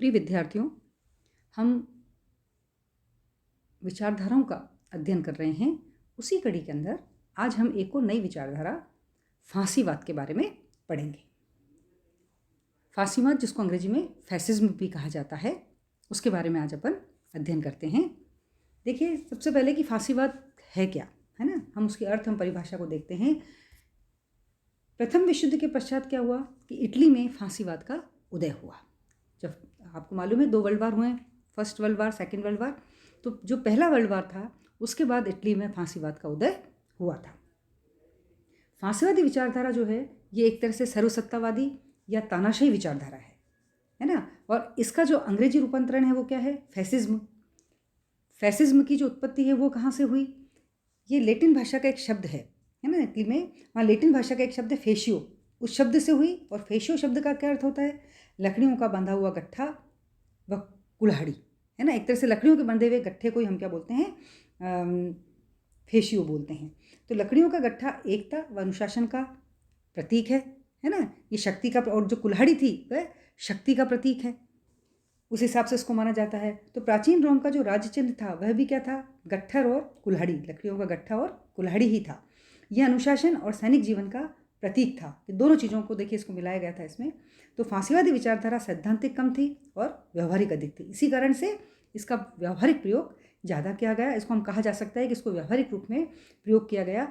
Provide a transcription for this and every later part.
प्रिय विद्यार्थियों, हम विचारधाराओं का अध्ययन कर रहे हैं। उसी कड़ी के अंदर आज हम एक और नई विचारधारा फांसीवाद के बारे में पढ़ेंगे। फांसीवाद, जिसको अंग्रेजी में फैसिज्म भी कहा जाता है, उसके बारे में आज अपन अध्ययन करते हैं। देखिए, सबसे पहले कि फांसीवाद है क्या, है ना। हम उसकी अर्थ, हम परिभाषा को देखते हैं। प्रथम विश्व युद्ध के पश्चात क्या हुआ कि इटली में फांसीवाद का उदय हुआ। जब आपको मालूम है 2 वर्ल्ड वार हुए, first world war, second world war, तो जो पहला वर्ल्ड वार था उसके बाद इटली में फांसीवाद का उदय हुआ था। फांसीवादी विचारधारा जो है ये एक तरह से सर्वसत्तावादी या तानाशाही विचारधारा है ना। और इसका जो अंग्रेजी रूपांतरण है वो क्या है, फैसिज्म। फैसिज्म की जो उत्पत्ति है वो कहाँ से हुई, ये लैटिन भाषा का एक शब्द है ना। इटली में वहाँ लैटिन भाषा का एक शब्द है फेशियो, उस शब्द से हुई। और फेशियो शब्द का क्या अर्थ होता है, लकड़ियों का बंधा हुआ गट्ठा व कुल्हाड़ी, है ना। एक तरह से लकड़ियों के बंधे हुए गट्ठे को हम क्या बोलते हैं, फेशियो बोलते हैं। तो लकड़ियों का गट्ठा एकता व अनुशासन का प्रतीक है ना। ये शक्ति का, और जो कुल्हाड़ी थी वह शक्ति का प्रतीक है, उस हिसाब से इसको माना जाता है। तो प्राचीन रोम का जो राज्य चिन्ह था वह भी क्या था, गट्ठर और कुल्हाड़ी, लकड़ियों का गट्ठा और कुल्हाड़ी ही था। यह अनुशासन और सैनिक जीवन का प्रतीक था। कि दोनों चीज़ों को देखिए, इसको मिलाया गया था इसमें। तो फांसीवादी विचारधारा सैद्धांतिक कम थी और व्यवहारिक अधिक थी। इसी कारण से इसका व्यवहारिक प्रयोग ज़्यादा किया गया। इसको हम कहा जा सकता है कि इसको व्यवहारिक रूप में प्रयोग किया गया।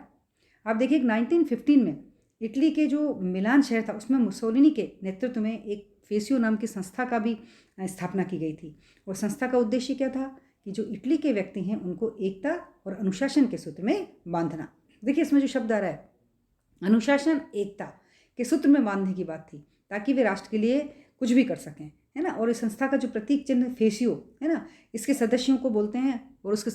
आप देखिए 1915 में इटली के जो मिलान शहर था उसमें मुसोलिनी के नेतृत्व में एक फेसियो नाम की संस्था का भी स्थापना की गई थी। और संस्था का उद्देश्य क्या था कि जो इटली के व्यक्ति हैं उनको एकता और अनुशासन के सूत्र में बांधना। देखिए इसमें जो शब्द आ रहा है, अनुशासन एकता के सूत्र में बांधने की बात थी, ताकि वे राष्ट्र के लिए कुछ भी कर सकें, है ना। और इस संस्था का जो प्रतीक चिन्ह फेसियो है ना, इसके सदस्यों को बोलते हैं। और उसके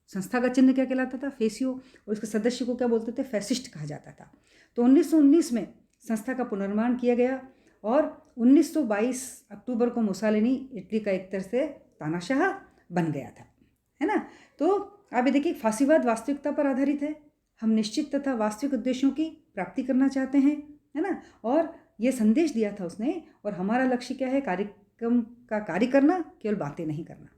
संस्था का चिन्ह क्या कहलाता था, फेसियो। और इसके सदस्य को क्या बोलते थे, फैसिस्ट कहा जाता था। तो 1919 में संस्था का पुनर्निर्माण किया गया और 1922 अक्टूबर को मुसोलिनी इटली का एक तरह से तानाशाह बन गया था, है ना। तो आप ये देखिए, फांसीवाद वास्तविकता पर आधारित है। हम निश्चित तथा वास्तविक उद्देश्यों की प्राप्ति करना चाहते हैं, है ना। और ये संदेश दिया था उसने। और हमारा लक्ष्य क्या है, कार्यक्रम का कार्य करना, केवल बातें नहीं करना,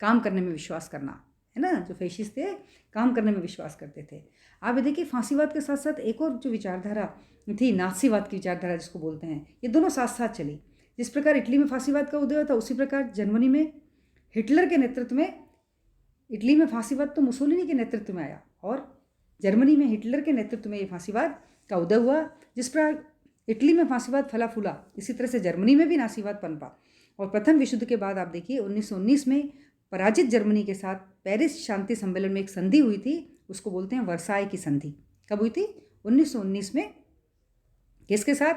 काम करने में विश्वास करना, है ना। जो फैशिस्ट थे काम करने में विश्वास करते थे। आप ये देखिए, फांसीवाद के साथ साथ एक और जो विचारधारा थी, नाज़ीवाद की विचारधारा जिसको बोलते हैं, ये दोनों साथ साथ चली। जिस प्रकार इटली में फांसीवाद का उदय था, उसी प्रकार जर्मनी में हिटलर के नेतृत्व में, इटली में फांसीवाद तो मुसोलिनी के नेतृत्व में आया और जर्मनी में हिटलर के नेतृत्व में ये फांसीवाद का उदय हुआ। जिस प्रकार इटली में फांसीवाद फला फूला, इसी तरह से जर्मनी में भी नाज़ीवाद पनपा। और प्रथम विश्व युद्ध के बाद आप देखिए 1919 में पराजित जर्मनी के साथ पेरिस शांति सम्मेलन में एक संधि हुई थी, उसको बोलते हैं वर्साई की संधि। कब हुई थी, 1919 में। किसके साथ,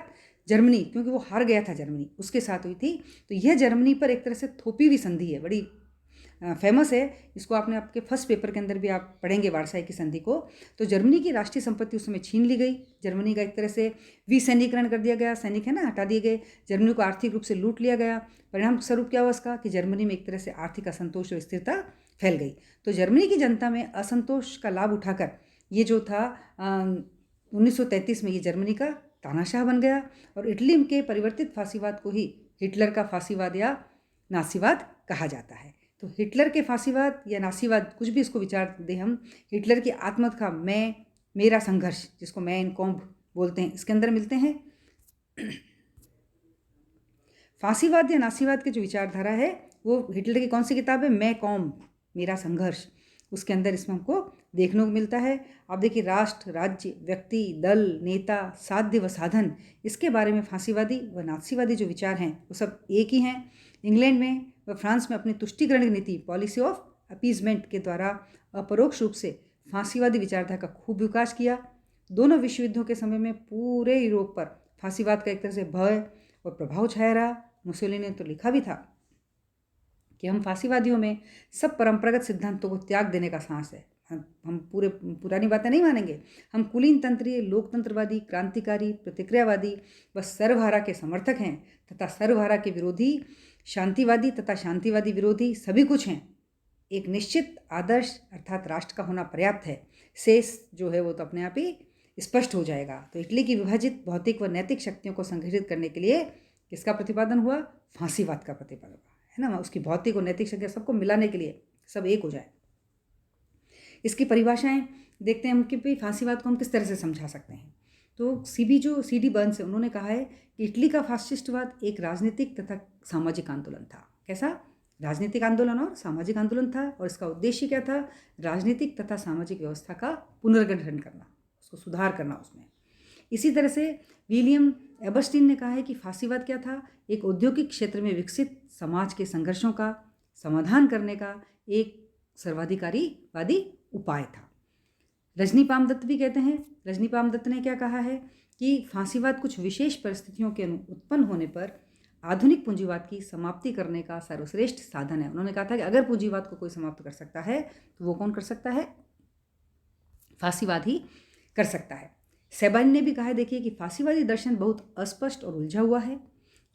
जर्मनी, क्योंकि वो हार गया था जर्मनी, उसके साथ हुई थी। तो यह जर्मनी पर एक तरह से थोपी हुई संधि है, बड़ी फेमस है। इसको आपने आपके फर्स्ट पेपर के अंदर भी आप पढ़ेंगे, वर्साई की संधि को। तो जर्मनी की राष्ट्रीय संपत्ति उस समय छीन ली गई। जर्मनी का एक तरह से विसैनिकरण कर दिया गया, सैनिक है ना हटा दिए गए। जर्मनी को आर्थिक रूप से लूट लिया गया। परिणाम स्वरूप क्या हुआ इसका, कि जर्मनी में एक तरह से आर्थिक असंतोष और स्थिरता फैल गई। तो जर्मनी की जनता में असंतोष का लाभ उठाकर ये जो था 1933 में ये जर्मनी का तानाशाह बन गया। और इटली के परिवर्तित फांसीवाद को ही हिटलर का फांसीवाद या नासीवाद कहा जाता है। तो हिटलर के फांसीवाद या नासीवाद, कुछ भी इसको विचार दें हम, हिटलर की आत्मकथा मैं मेरा संघर्ष, जिसको मैन कॉम्ब बोलते हैं, इसके अंदर मिलते हैं। फांसीवाद या नासीवाद की जो विचारधारा है वो हिटलर की कौन सी किताब है, मैं कॉम्ब मेरा संघर्ष, उसके अंदर इसमें हमको देखने को मिलता है। आप देखिए, राष्ट्र, राज्य, व्यक्ति, दल, नेता, साध्य व साधन, इसके बारे में फांसीवादी व नासीवादी जो विचार हैं वो सब एक ही हैं। इंग्लैंड में व फ्रांस में अपनी तुष्टिकरण की नीति, पॉलिसी ऑफ अपीजमेंट के द्वारा अपरोक्ष रूप से फांसीवादी विचारधारा का खूब विकास किया। दोनों विश्व युद्धों के समय में पूरे यूरोप पर फांसीवाद का एक तरह से भय और प्रभाव छाया रहा। मुसोलिनी ने तो लिखा भी था कि हम फांसीवादियों में सब परंपरागत सिद्धांतों को त्याग देने का साहस है। हम पूरे पुरानी बातें नहीं मानेंगे। हम कुलीन तंत्रीय, लोकतंत्रवादी, क्रांतिकारी, प्रतिक्रियावादी व सर्वहारा के समर्थक हैं तथा सर्वहारा के विरोधी, शांतिवादी तथा शांतिवादी विरोधी सभी कुछ हैं। एक निश्चित आदर्श अर्थात राष्ट्र का होना पर्याप्त है। शेष जो है वो तो अपने आप ही स्पष्ट हो जाएगा। तो इटली की विभाजित भौतिक व नैतिक शक्तियों को संगठित करने के लिए किसका प्रतिपादन हुआ, फांसीवाद का प्रतिपादन हुआ, है ना, उसकी भौतिक और नैतिक शक्ति सबको मिलाने के लिए सब एक हो जाए। इसकी परिभाषाएं देखते हैं हम कि भाई फांसीवाद को हम किस तरह से समझा सकते हैं। तो सी डी बर्न्स है, उन्होंने कहा है कि इटली का फासिस्टवाद एक राजनीतिक तथा सामाजिक आंदोलन था। कैसा? राजनीतिक आंदोलन और सामाजिक आंदोलन था, और इसका उद्देश्य क्या था? राजनीतिक तथा सामाजिक व्यवस्था का पुनर्गठन करना, उसको सुधार करना उसमें। इसी तरह से विलियम एबरस्टीन ने कहा है कि फांसीवाद क्या था? एक औद्योगिक क्षेत्र में विकसित समाज के संघर्षों का समाधान करने का एक सर्वाधिकारीवादी उपाय था। रजनी पामदत्त भी कहते हैं, रजनी पामदत्त ने क्या कहा है कि फांसीवाद कुछ विशेष परिस्थितियों के उत्पन्न होने पर आधुनिक पूंजीवाद की समाप्ति करने का सर्वश्रेष्ठ साधन है। उन्होंने कहा था कि अगर पूंजीवाद को कोई समाप्त कर सकता है तो वो कौन कर सकता है? फांसीवाद ही कर सकता है। सेबाइन ने भी कहा है, देखिए, कि फांसीवादी दर्शन बहुत अस्पष्ट और उलझा हुआ है।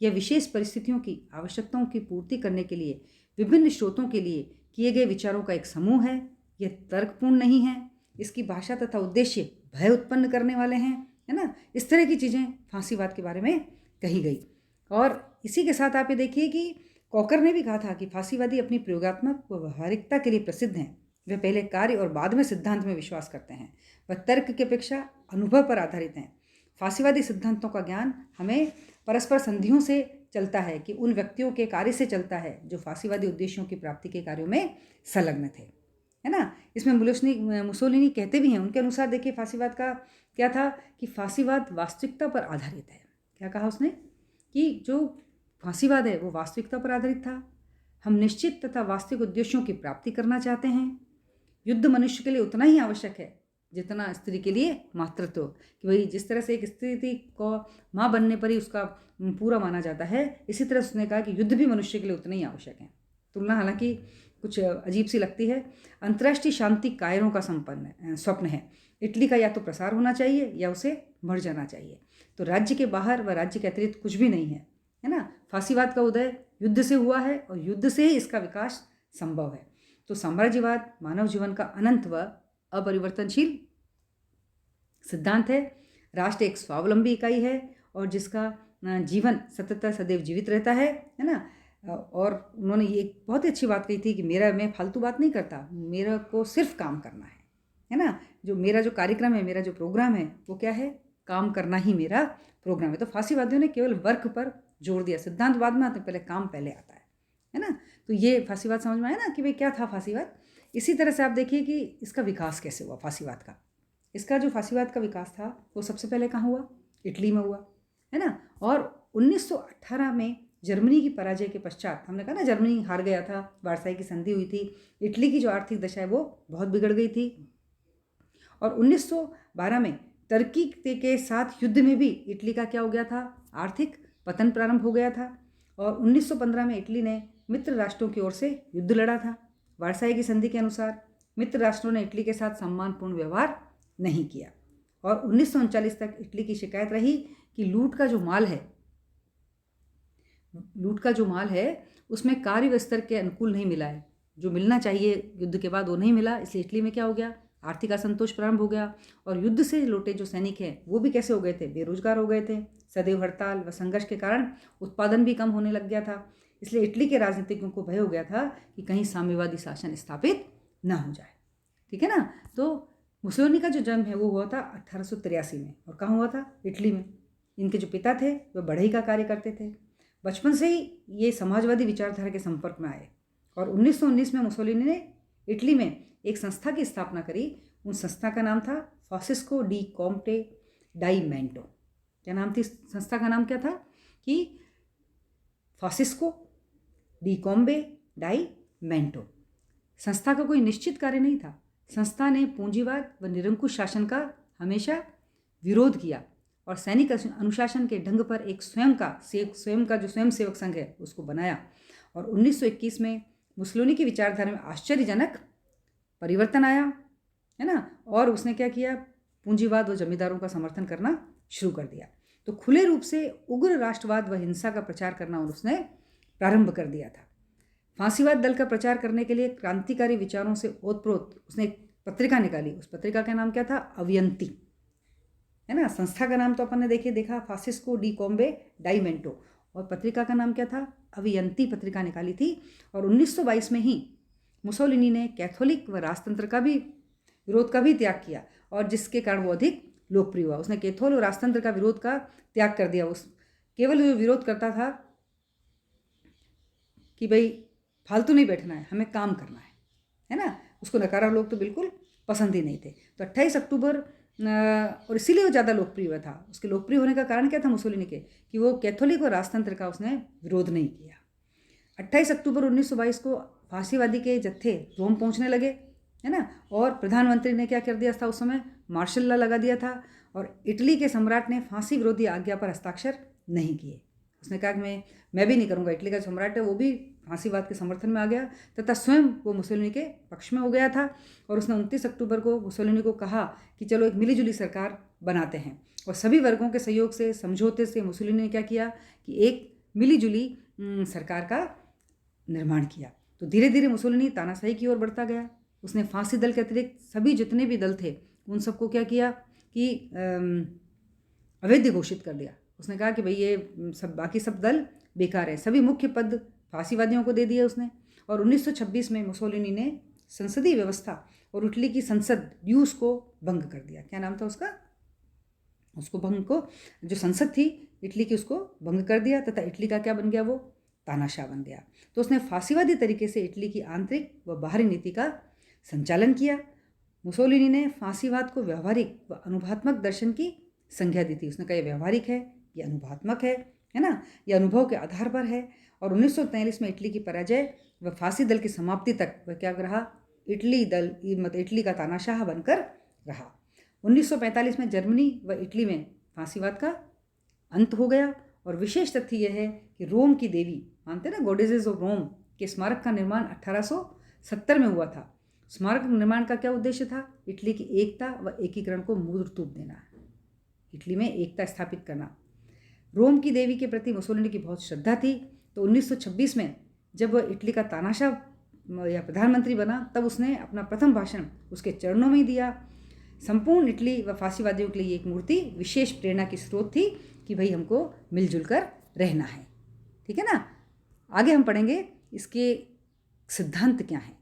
यह विशेष परिस्थितियों की आवश्यकताओं की पूर्ति करने के लिए विभिन्न स्रोतों के लिए किए गए विचारों का एक समूह है। यह तर्कपूर्ण नहीं है। इसकी भाषा तथा उद्देश्य भय उत्पन्न करने वाले हैं, है ना। इस तरह की चीज़ें फांसीवाद के बारे में कही गई। और इसी के साथ आप ये देखिए कि कॉकर ने भी कहा था कि फांसीवादी अपनी प्रयोगात्मक व व्यवहारिकता के लिए प्रसिद्ध हैं। वे पहले कार्य और बाद में सिद्धांत में विश्वास करते हैं। वह तर्क की अपेक्षा अनुभव पर आधारित हैं। फांसीवादी सिद्धांतों का ज्ञान हमें परस्पर संधियों से चलता है कि उन व्यक्तियों के कार्य से चलता है जो फांसीवादी उद्देश्यों की प्राप्ति के कार्यों में संलग्न थे, है ना। इसमें मुसोलिनी कहते भी हैं, उनके अनुसार देखिए फांसीवाद का क्या था कि फांसीवाद वास्तविकता पर आधारित है। क्या कहा उसने? कि जो फांसीवाद है वो वास्तविकता पर आधारित था। हम निश्चित तथा वास्तविक उद्देश्यों की प्राप्ति करना चाहते हैं। युद्ध मनुष्य के लिए उतना ही आवश्यक है जितना स्त्री के लिए मातृत्व, कि भाई जिस तरह से एक स्त्री को माँ बनने पर ही उसका पूरा माना जाता है, इसी तरह उसने कहा कि युद्ध भी मनुष्य के लिए उतना ही आवश्यक है। तुलना हालांकि कुछ अजीब सी लगती है। अंतर्राष्ट्रीय शांति कायरों का स्वप्न है। इटली का या तो प्रसार होना चाहिए या उसे मर जाना चाहिए। तो राज्य के बाहर व राज्य के अतिरिक्त कुछ भी नहीं है ना। फांसीवाद का उदय युद्ध से हुआ है और युद्ध से ही इसका विकास संभव है। तो साम्राज्यवाद मानव जीवन का अनंत व अपरिवर्तनशील सिद्धांत है। राष्ट्र एक स्वावलंबी इकाई है और जिसका जीवन सतत सदैव जीवित रहता है ना। और उन्होंने ये एक बहुत ही अच्छी बात कही थी कि मैं फालतू बात नहीं करता, मेरा को सिर्फ काम करना है ना। जो मेरा जो कार्यक्रम है, मेरा जो प्रोग्राम है वो क्या है? काम करना ही मेरा प्रोग्राम है। तो फांसीवादियों ने केवल वर्क पर जोर दिया, सिद्धांत बाद में आते, पहले काम पहले आता है ना। तो ये फांसीवाद समझ में आया ना कि भाई क्या था फांसीवाद। इसी तरह से आप देखिए कि इसका विकास कैसे हुआ फांसीवाद का। इसका जो फांसीवाद का विकास था वो सबसे पहले कहाँ हुआ? इटली में हुआ, है ना। और 1918 में जर्मनी की पराजय के पश्चात, हमने कहा ना जर्मनी हार गया था, वार्साई की संधि हुई थी, इटली की जो आर्थिक दशा है वो बहुत बिगड़ गई थी। और 1912 में तुर्की के साथ युद्ध में भी इटली का क्या हो गया था? आर्थिक पतन प्रारंभ हो गया था। और 1915 में इटली ने मित्र राष्ट्रों की ओर से युद्ध लड़ा था। वार्साई की संधि के अनुसार मित्र राष्ट्रों ने इटली के साथ सम्मानपूर्ण व्यवहार नहीं किया। और 1939 तक इटली की शिकायत रही कि लूट का जो माल है उसमें कार्य व स्तर के अनुकूल नहीं मिला है। जो मिलना चाहिए युद्ध के बाद वो नहीं मिला, इसलिए इटली में क्या हो गया? आर्थिक असंतोष प्रारंभ हो गया। और युद्ध से लौटे जो सैनिक हैं वो भी कैसे हो गए थे? बेरोजगार हो गए थे। सदैव हड़ताल व संघर्ष के कारण उत्पादन भी कम होने लग गया था। इसलिए इटली के राजनीतिज्ञों को भय हो गया था कि कहीं साम्यवादी शासन स्थापित ना हो जाए। ठीक है ना। तो मुसोलिनी का जो जन्म है वो हुआ था 1883 में। और कहाँ हुआ था? इटली में। इनके जो पिता थे वह बढ़ई का कार्य करते थे। बचपन से ही ये समाजवादी विचारधारा के संपर्क में आए। और 1919 में मुसोलिनी ने इटली में एक संस्था की स्थापना करी। उन संस्था का नाम था फ्रांसिस्को डी कॉम्टे डाई मेंटो। क्या नाम थी संस्था का? नाम क्या था कि फ्रांसिस्को डी कॉम्बे डाई मेंटो। संस्था का कोई निश्चित कार्य नहीं था। संस्था ने पूंजीवाद व निरंकुश शासन का हमेशा विरोध किया और सैनिक अनुशासन के ढंग पर एक स्वयं का जो स्वयंसेवक संघ है उसको बनाया। और 1921 में मुसोलिनी की विचारधारा में आश्चर्यजनक परिवर्तन आया, है ना। और उसने क्या किया? पूंजीवाद व जमींदारों का समर्थन करना शुरू कर दिया। तो खुले रूप से उग्र राष्ट्रवाद व हिंसा का प्रचार करना उसने प्रारंभ कर दिया था। फांसीवाद दल का प्रचार करने के लिए क्रांतिकारी विचारों से ओतप्रोत उसने एक पत्रिका निकाली। उस पत्रिका का नाम क्या था? अवयंती, है ना। संस्था का नाम तो अपन ने देखा फ्रांसिस्को डी कॉम्बे डाई मेंटो। और पत्रिका का नाम क्या था? अवियंती पत्रिका निकाली थी और 1922 में ही मुसोलिनी ने कैथोलिक व राजतंत्र का भी विरोध का भी त्याग किया और जिसके कारण वो अधिक लोकप्रिय हुआ। उसने कैथोल और राजतंत्र का विरोध का त्याग कर दिया। उस केवल जो विरोध करता था कि भाई फालतू नहीं बैठना है, हमें काम करना है ना। उसको नकारा लोग तो बिल्कुल पसंद ही नहीं थे। तो 28 अक्टूबर और इसीलिए वो ज़्यादा लोकप्रिय हुआ था। उसके लोकप्रिय होने का कारण क्या था मुसोलिनी के, कि वो कैथोलिक और राजतंत्र का उसने विरोध नहीं किया। 28 अक्टूबर 1922 को फांसीवादी के जत्थे रोम पहुंचने लगे, है ना। और प्रधानमंत्री ने क्या कर दिया था उस समय, मार्शल लॉ लगा दिया था और इटली के सम्राट ने फांसी विरोधी आज्ञा पर हस्ताक्षर नहीं किए। उसने कहा कि मैं भी नहीं करूँगा। इटली का सम्राट है वो भी फांसीवाद के समर्थन में आ गया तथा स्वयं वो मुसोलिनी के पक्ष में हो गया था। और उसने 29 अक्टूबर को मुसोलिनी को कहा कि चलो एक मिलीजुली सरकार बनाते हैं। और सभी वर्गों के सहयोग से, समझौते से मुसोलिनी ने क्या किया कि एक मिलीजुली सरकार का निर्माण किया। तो धीरे धीरे मुसोलिनी तानाशाही की ओर बढ़ता गया। उसने फांसी दल के अतिरिक्त सभी जितने भी दल थे उन सबको क्या किया कि अवैध घोषित कर दिया। उसने कहा कि भाई ये सब बाकी सब दल बेकार है। सभी मुख्य पद फांसीवादियों को दे दिए उसने। और 1926 में मुसोलिनी ने संसदीय व्यवस्था और इटली की संसद ड्यूस को भंग कर दिया। क्या नाम था उसका, उसको भंग को, जो संसद थी इटली की उसको भंग कर दिया तथा इटली का क्या बन गया, वो तानाशाह बन गया। तो उसने फांसीवादी तरीके से इटली की आंतरिक व बाहरी नीति का संचालन किया। मुसोलिनी ने फांसीवाद को व्यवहारिक व अनुभवात्मक दर्शन की संज्ञा दी थी। उसने कहा ये व्यवहारिक है, ये अनुभवात्मक है ना, ये अनुभव के आधार पर है। और 1943 में इटली की पराजय व फांसी दल की समाप्ति तक वह क्या रहा, इटली का तानाशाह बनकर रहा। 1945 में जर्मनी व इटली में फांसीवाद का अंत हो गया। और विशेष तथ्य यह है कि रोम की देवी, मानते ना, गॉडेसेस ऑफ रोम के स्मारक का निर्माण 1870 में हुआ था। स्मारक निर्माण का क्या उद्देश्य था, इटली की एकता व एकीकरण को मूर्त रूप देना, इटली में एकता स्थापित करना। रोम की देवी के प्रति मुसोलिनी की बहुत श्रद्धा थी। तो 1926 में जब वह इटली का तानाशाह या प्रधानमंत्री बना तब उसने अपना प्रथम भाषण उसके चरणों में ही दिया। संपूर्ण इटली व फांसीवादियों के लिए एक मूर्ति विशेष प्रेरणा की स्रोत थी कि भाई हमको मिलजुल कर रहना है, ठीक है ना। आगे हम पढ़ेंगे इसके सिद्धांत क्या हैं।